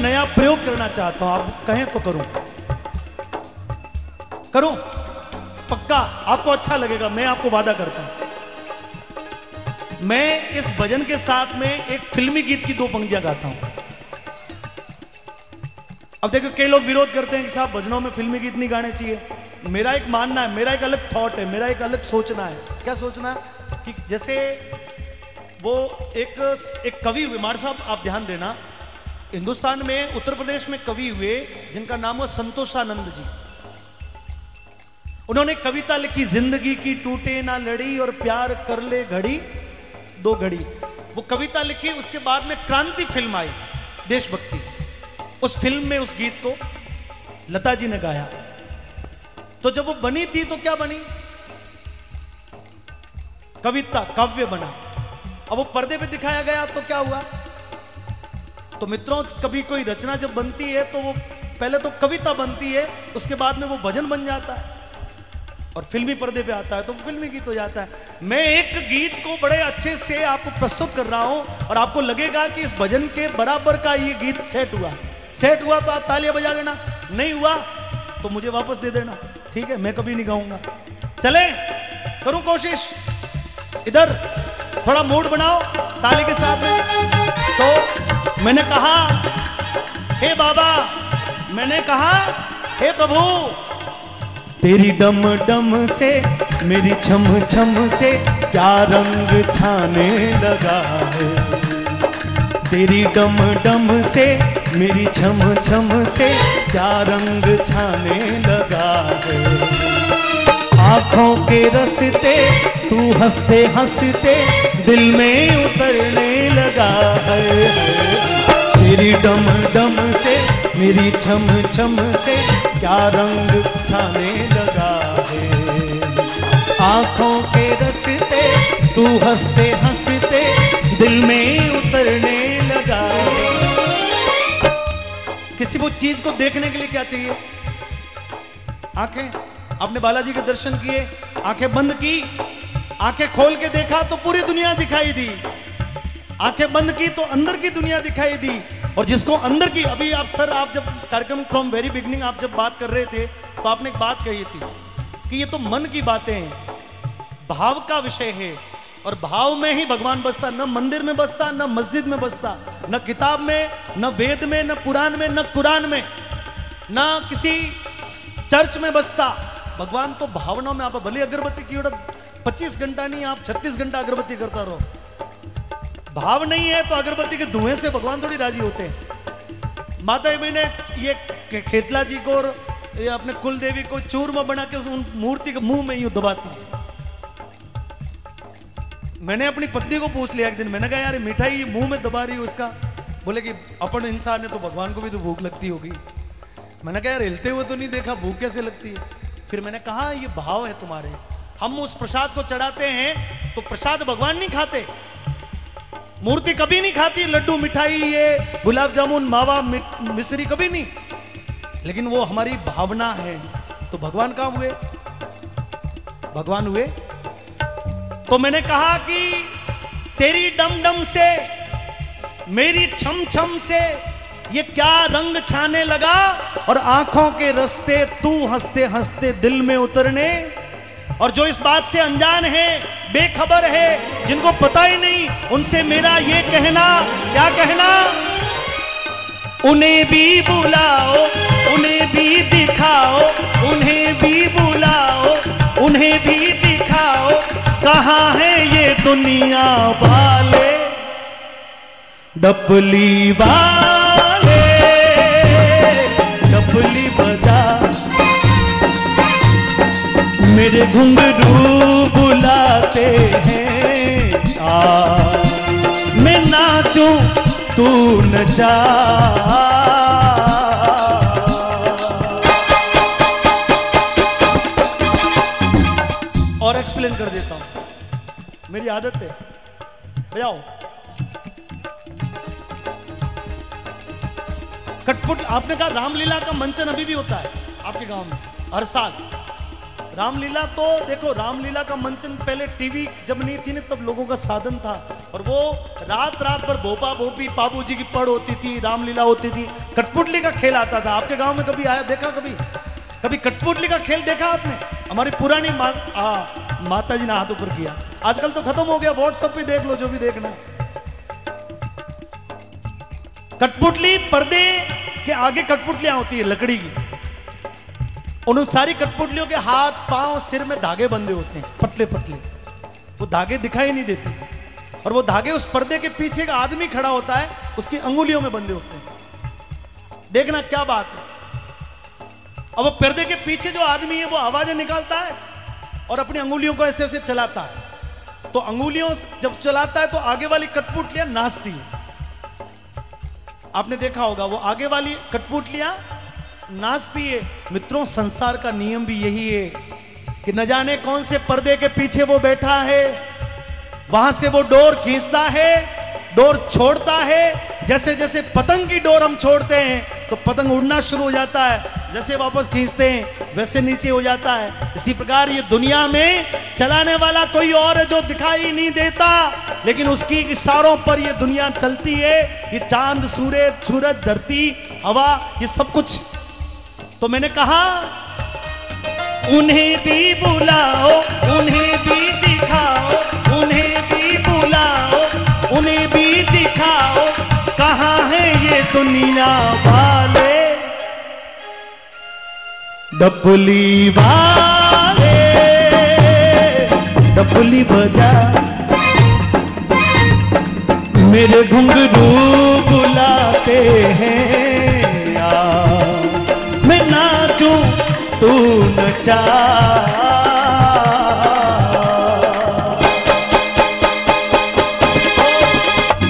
नया प्रयोग करना चाहता हूं, आप कहें तो करूं? करूं? पक्का आपको अच्छा लगेगा, मैं आपको वादा करता हूं। मैं इस भजन के साथ में एक फिल्मी गीत की 2 पंक्तियां गाता हूं। अब देखो, कई लोग विरोध करते हैं कि साहब भजनों में फिल्मी गीत नहीं गाने चाहिए। मेरा एक मानना है, मेरा एक अलग थॉट है, मेरा एक अलग सोचना है। क्या सोचना है? कि जैसे वो एक कवि हुए, मार साहब आप ध्यान देना, हिंदुस्तान में उत्तर प्रदेश में कवि हुए जिनका नाम है संतोषानंद जी। उन्होंने कविता लिखी, जिंदगी की टूटे ना लड़ी और प्यार कर ले घड़ी 2 घड़ी। वो कविता लिखी, उसके बाद में क्रांति फिल्म आई, देशभक्ति। उस फिल्म में उस गीत को लता जी ने गाया। तो जब वो बनी थी तो क्या बनी? कविता, काव्य बना। अब वो पर्दे पे दिखाया गया तो क्या हुआ? तो मित्रों, कभी कोई रचना जब बनती है तो वो पहले तो कविता बनती है, उसके बाद में वो भजन बन जाता है और फिल्मी पर्दे पे आता है तो फिल्मी गीत हो जाता है। मैं एक गीत को बड़े अच्छे से आपको प्रस्तुत कर रहा हूं और आपको लगेगा कि इस भजन के बराबर का ये गीत सेट हुआ। सेट हुआ तो आप तालियां बजा लेना, नहीं हुआ तो मुझे वापस दे देना, ठीक है? मैं कभी नहीं गाऊंगा। चले, करूं कोशिश? इधर थोड़ा मूड बनाओ ताली के साथ में। तो मैंने कहा हे बाबा, मैंने कहा हे प्रभु, तेरी डम डम से मेरी छम छम से क्या रंग छाने लगा है। तेरी डम डम से मेरी छम छम से क्या रंग छाने लगा है। आंखों के रस्ते तू हंसते हंसते दिल में उतरने लगा है। तेरी डम डम से मेरी छम छम से क्या रंग छाने लगा है। आंखों के रस्ते तू हंसते हंसते दिल में उतरने लगा है। किसी वो चीज को देखने के लिए क्या चाहिए? आंखें। आपने बालाजी के दर्शन किए, आंखें बंद की, आंखें खोल के देखा तो पूरी दुनिया दिखाई दी। आंखें बंद की तो अंदर की दुनिया दिखाई दी। और जिसको अंदर की, अभी आप सर, आप जब कार्यक्रम फ्रॉम वेरी बिगनिंग आप जब बात कर रहे थे तो आपने एक बात कही थी कि ये तो मन की बातें हैं, भाव का विषय है और भाव में ही भगवान बसता। न मंदिर में बसता, न मस्जिद में बसता, न किताब में, न वेद में, न पुराण में, न कुरान में, न किसी चर्च में बसता। भगवान तो भावनाओं में। आप भले अगरबत्ती की ओर 25 घंटा नहीं, आप 36 घंटा अगरबत्ती करता रहो, भाव नहीं है तो अगरबत्ती के धुएं से भगवान थोड़ी राजी होते हैं। माता जी ने ये खेतला जी को और ये अपने कुल देवी को चूरमा बना के उस मूर्ति के मुंह में यूं दबाती। मैंने अपनी पत्नी को पूछ लिया एक दिन, मैंने कहा यार मिठाई मुंह में दबा रही हो इसका? बोले कि अपन इंसान है तो भगवान को भी तो भूख लगती होगी। मैंने कहा यार हिलते हुए तो नहीं देखा, भूख कैसे लगती है? फिर मैंने कहा ये भाव है तुम्हारे। हम उस प्रसाद को चढ़ाते हैं तो प्रसाद भगवान नहीं खाते, मूर्ति कभी नहीं खाती, लड्डू मिठाई ये गुलाब जामुन मावा मिश्री कभी नहीं, लेकिन वो हमारी भावना है। तो भगवान कहाँ हुए? भगवान हुए। तो मैंने कहा कि तेरी डम डम से मेरी छम छम से ये क्या रंग छाने लगा और आंखों के रास्ते तू हंसते हंसते दिल में उतरने। और जो इस बात से अनजान है, बेखबर है, जिनको पता ही नहीं, उनसे मेरा ये कहना, क्या कहना? उन्हें भी बुलाओ, उन्हें भी दिखाओ, उन्हें भी बुलाओ, उन्हें भी दिखाओ, कहाँ है ये दुनिया वाले, डपली वाले, डपली बजा मेरे घुंघरू बुलाते हैं, आ मैं नाचूं तू नचा। और एक्सप्लेन कर देता हूं, मेरी आदत है। बजाओ। कटपुट। आपने कहा रामलीला का मंचन अभी भी होता है आपके गांव में हर साल। रामलीला तो देखो, रामलीला का मंचन पहले टीवी जब नहीं थी ना तब लोगों का साधन था, और वो रात रात भर भोपा भोपी बाबूजी की पढ़ होती थी, रामलीला होती थी, कठपुतली का खेल आता था। आपके गांव में कभी आया, देखा कभी कठपुतली का खेल देखा आपने? हमारी पुरानी माता जी ने हाथ ऊपर किया। आजकल तो खत्म हो गया, व्हाट्सएप पे देख लो जो भी देखना। कठपुतली, पर्दे के आगे कठपुतलियां होती है लकड़ी की, उन सारी कठपुतलियों के हाथ पांव सिर में धागे बंधे होते हैं, पतले पतले, वो धागे दिखाई नहीं देते, और वो धागे उस पर्दे के पीछे का आदमी खड़ा होता है, उसकी अंगुलियों में बंधे होते हैं। देखना क्या बात है। अब वो पर्दे के पीछे जो आदमी है वो आवाजें निकालता है और अपनी अंगुलियों को ऐसे ऐसे चलाता है, तो अंगुलियों जब चलाता है तो आगे वाली कठपुतलियां नाचती है। आपने देखा होगा, वो आगे वाली कठपुतलियां नाचती है। मित्रों, संसार का नियम भी यही है कि न जाने कौन से पर्दे के पीछे वो बैठा है, वहां से वो डोर खींचता है, डोर छोड़ता है। जैसे जैसे पतंग की डोर हम छोड़ते हैं तो पतंग उड़ना शुरू हो जाता है, जैसे वापस खींचते हैं वैसे नीचे हो जाता है। इसी प्रकार ये दुनिया में चलाने वाला कोई और है जो दिखाई नहीं देता, लेकिन उसकी इशारों पर ये दुनिया चलती है। ये चांद, सूरज, धरती, हवा, ये सब कुछ। तो मैंने कहा उन्हें भी बुलाओ, उन्हें भी दिखाओ, उन्हें भी बुलाओ, उन्हें भी दिखाओ, कहाँ है ये दुनिया वाले, डपली वाले, डपली बजा, मेरे घुंघरू बुलाते हैं यार, मैं नाचूं तू नचा।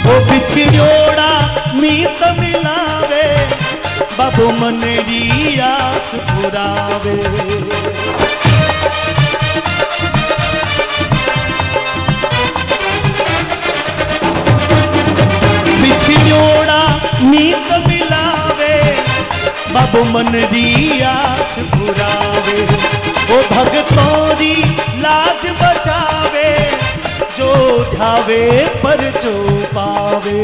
ओ बिछड़ोड़ा मीत मिलावे, बाबू मनरी आस पुरावे। बिछड़ोड़ा मीत मिलावे, बाबू मनरी आस पुरावे। ओ भगतोरी लाज बचावे, जो ध्यावे पर जो पावे।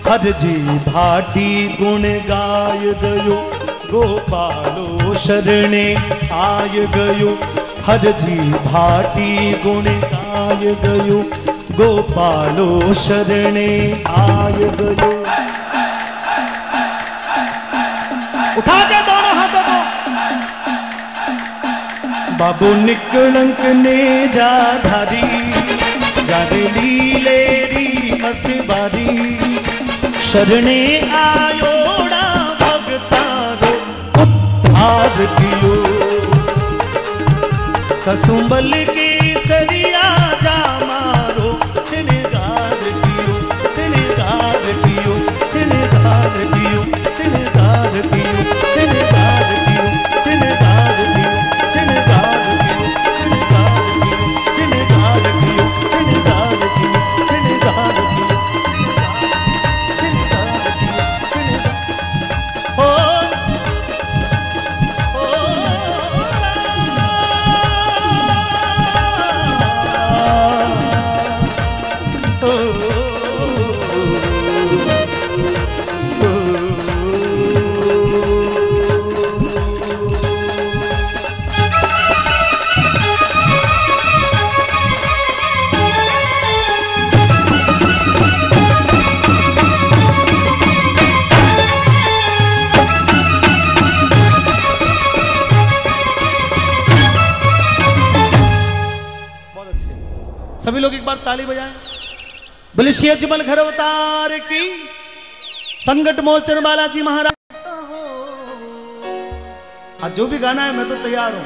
हर जी भाटी गुण गाय गयो, गोपालो शरणे आय गयो। हर जी भाटी गुण गाय गयो, गोपालो शरणे आय गयो। उठा के दोनों हाथों को। बाबू निकलंक ने जा धारी, गाड़ी लेरी असबारी। शरणे आयोड़ा भगतारो, उद्धार कियो। कसुंबल के सरिया जा मारो, सिनगार कियो, सिनगार कियो, सिनगार कियो, सिनगार कियो, सिनगार कियो, सिनगार कियो, सिनगार कियो, सिनगार कियो, सिनगार कियो, सिनगार कियो, सिनगार कियो, सिनगार कियो। सभी लोग एक बार ताली बजाएं। बोले श्री अजमल घर अवतार की, संकट मोचन बालाजी महाराज। आज जो भी गाना है मैं तो तैयार हूं।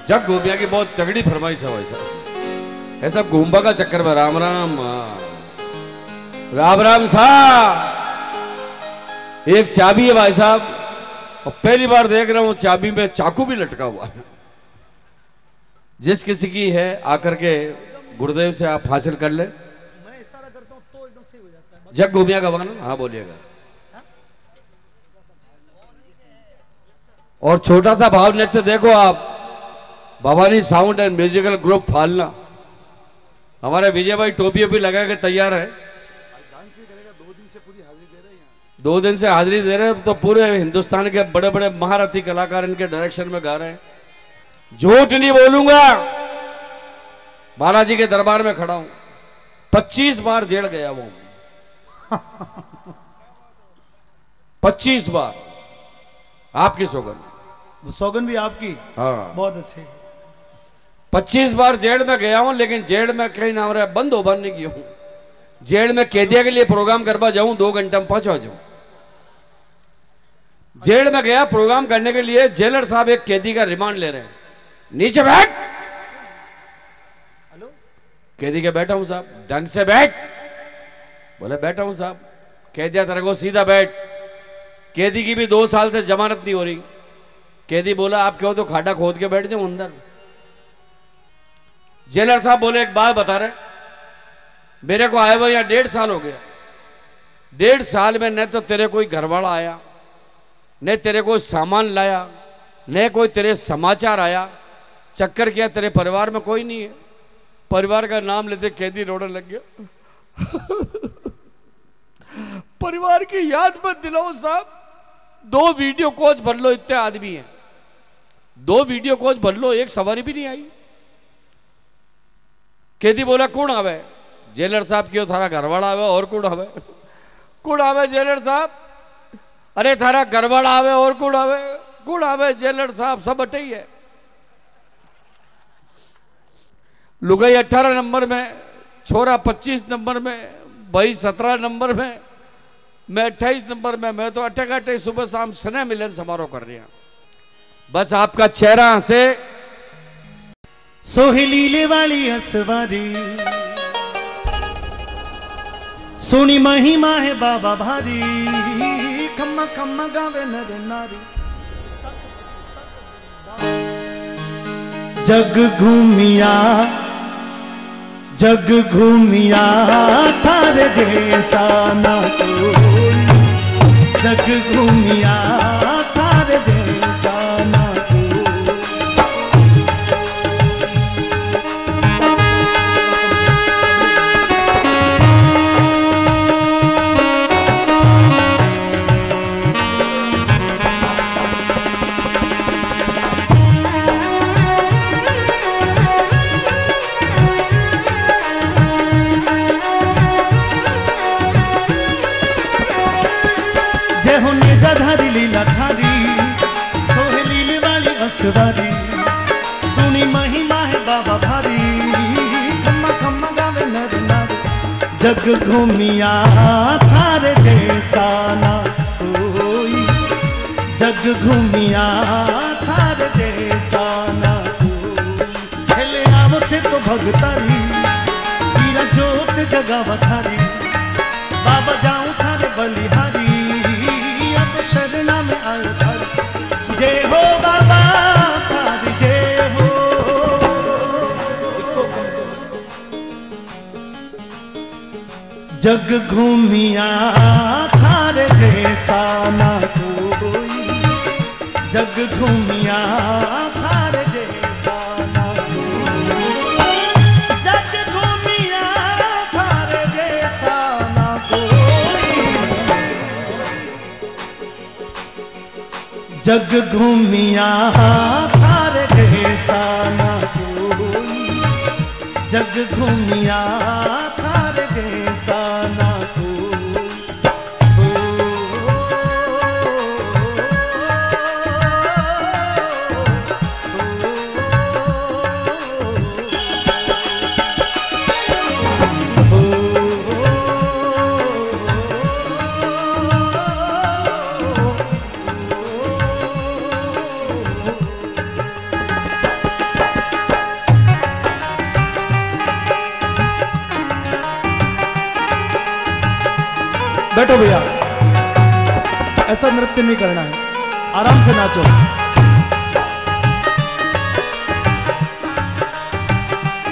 जग गोबिया की बहुत तगड़ी फरमाइश है भाई साहब। ऐसा गोंबा का चक्कर में राम राम राम राम साहब। एक चाबी है भाई साहब, और पहली बार देख रहा हूं चाबी में चाकू भी लटका हुआ है। जिस किसी की है आकर के गुरुदेव से आप हासिल कर ले। मैं इशारा करता हूं तो एकदम सही हो जाता है। जग गोबिया का गाना, हाँ बोलिएगा। और छोटा सा भाव नृत्य देखो आप, Bhavani sound and musical group Falna, हमारे विजय भाई टोपी ओपी लगा के तैयार है। डांस भी करेगा, 2 दिन से पूरी हाजिरी दे रहे हैं यहाँ। 2 दिन से हाजिरी दे रहे हैं, तो पूरे हिंदुस्तान के बड़े बड़े महारथी कलाकार इनके डायरेक्शन में गा रहे हैं। झूठ नहीं बोलूंगा, बालाजी के दरबार में खड़ा हूं, 25 बार जेल गया वो 25 बार, आपकी सौगंध। वो सौगंध भी आपकी? हाँ, बहुत अच्छे। 25 बार जेल में गया हूं, लेकिन जेल में कहीं नाम रहा बंद हो बंद नहीं किया हूं। जेल में कैदिया के लिए प्रोग्राम करवा जाऊं, 2 घंटे में पहुंचा जाऊं। जेल में गया प्रोग्राम करने के लिए, जेलर साहब एक कैदी का रिमांड ले रहे हैं, नीचे बैठ। हेलो, कैदी के बैठा हूं साहब, ढंग से बैठ। बोले बैठा हूं साहब। कैदिया तेरे को सीधा बैठ। कैदी की भी 2 साल से जमानत नहीं हो रही। कैदी बोला आप क्यों, तो खाड़ा खोद के बैठ जाऊं अंदर। जेलर साहब बोले एक बात बता रहे, मेरे को आए हुए यहाँ 1.5 साल हो गया। 1.5 साल में न तो तेरे कोई घरवाला आया, न तेरे कोई सामान लाया, न कोई तेरे समाचार आया। चक्कर किया, तेरे परिवार में कोई नहीं है। परिवार का नाम लेते कैदी रोने लग गया। परिवार की याद मत दिलाओ साहब। 2 वीडियो कोच भर लो, इतने आदमी हैं, 2 वीडियो कोच भर लो, एक सवारी भी नहीं आई। कैदी बोला कौन आवे? जेलर साहब क्यों, थारा घरवाला आवे और कौन आवे? कौन आवे जेलर साहब? अरे थारा घरवाला आवे और कौन आवे? कौन आवे जेलर साहब? सब अटे ही है। लुगाई 18 नंबर में, छोरा 25 नंबर में, भाई 17 नंबर में, मैं 28 नंबर में। मैं तो अटे सुबह शाम स्नेह मिलन समारोह कर रही हूं। बस आपका चेहरा हंसे, सोहेलीले वाली हंसवारी, सोनी महिमा है बाबा भारी, खम्मा खम्मा गावे नर नारी। जग घूमिया थारे जैसा ना कोई, जग घूमिया थारे जैसा ना कोई। सवारी, सुनी महिमा है बाबा भारी, खम्मा खम्मा गावे नर नारी। जग घूमिया थारे जैसा ना कोई, जग घूमिया थारे जैसा ना कोई। खेले आवते तो भगतारी, वीरा जोत जगावा थारी, बाबा जाऊं थारे बलिहारी, अब शरणा में आयो थारी। जय हो बाबा थारी जय हो। जग घूमिया थारे जैसा ना कोई, जग घूमिया थारे जैसा ना कोई, जग घूमिया थारे जैसा ना कोई, जग घूमिया थारे जैसा ना कोई, जग घूमिया थारे जैसा ना कोई। बैठो भैया, ऐसा नृत्य नहीं करना है, आराम से नाचो।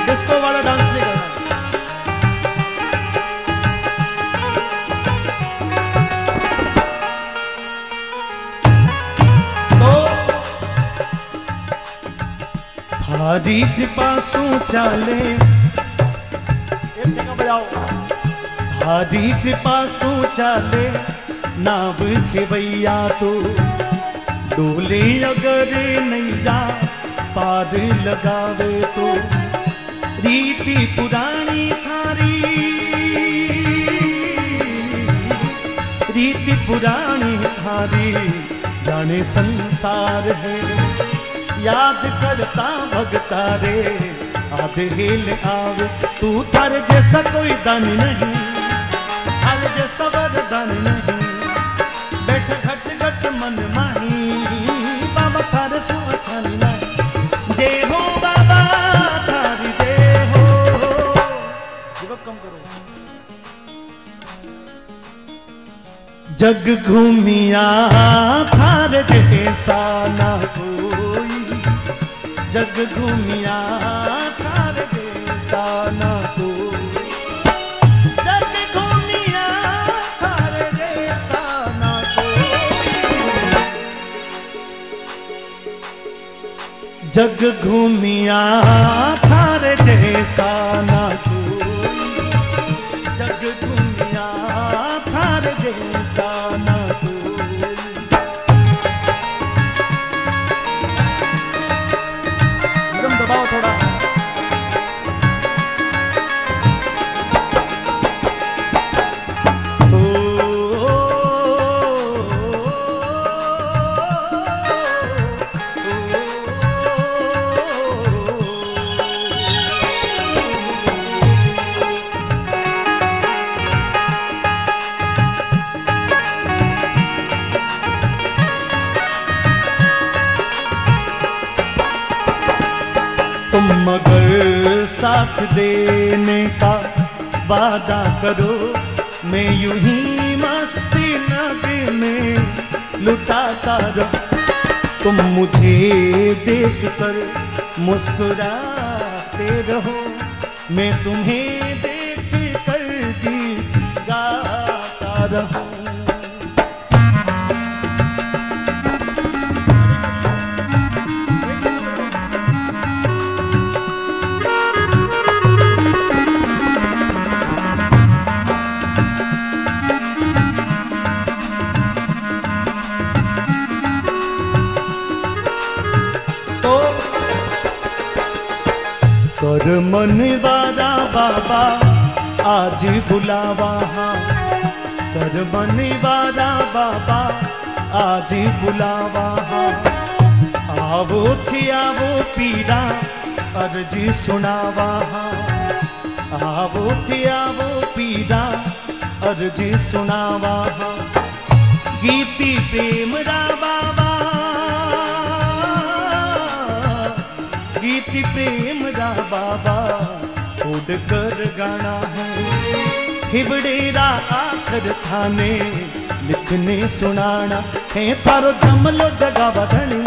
डिस्को वाला डांस नहीं करना है। तो थारी कृपा सो चाले, एक जगह बजाओ। थारी कृपा सो चाले नाव खेवैया तो, डोले अगर नैया पार लगावे तो। रीति पुरानी थारी, रीति पुरानी थारी जाने संसार है। याद करता भगता रे आधे हेल आवे, तू थारे जैसा कोई दान नहीं, थारे जैसा वरदान नहीं। बैठ घट घट मन माही, बाबा थारे सो अच्छा नहीं। जय हो बाबा थारी जय हो। कम करो। जग घूमिया थार जैसा ना कोई, जग घूमिया थार जैसा ना कोई। जग घूमिया थार जैसा ना कोई। जग घूमिया थार जैसा ना कोई। जग घूमिया थार जैसा ना कोई। एकदम दबाओ थोड़ा। तुम मगर साथ देने का वादा करो, मैं यूं ही मस्ती नग में लुटाता रहूं। तुम मुझे देख कर मुस्कुराते रहो, मैं तुम्हें देख कर गीत गाता रहूं। कर मन वादा बाबा आज बुलावा, कर मन वादा बाबा आज बुलावा। आवो थी आवो पीरा अर्जी सुनावा, आवो थी आवो पीरा अर्जी सुनावा। गीती प्रेम रा बाबा, गीती प्रेम रा बाबा उड़ कर गाना है। हिबड़ेरा आखर थाने लिखने सुनाना है, थारो जमलो जगा बधनी।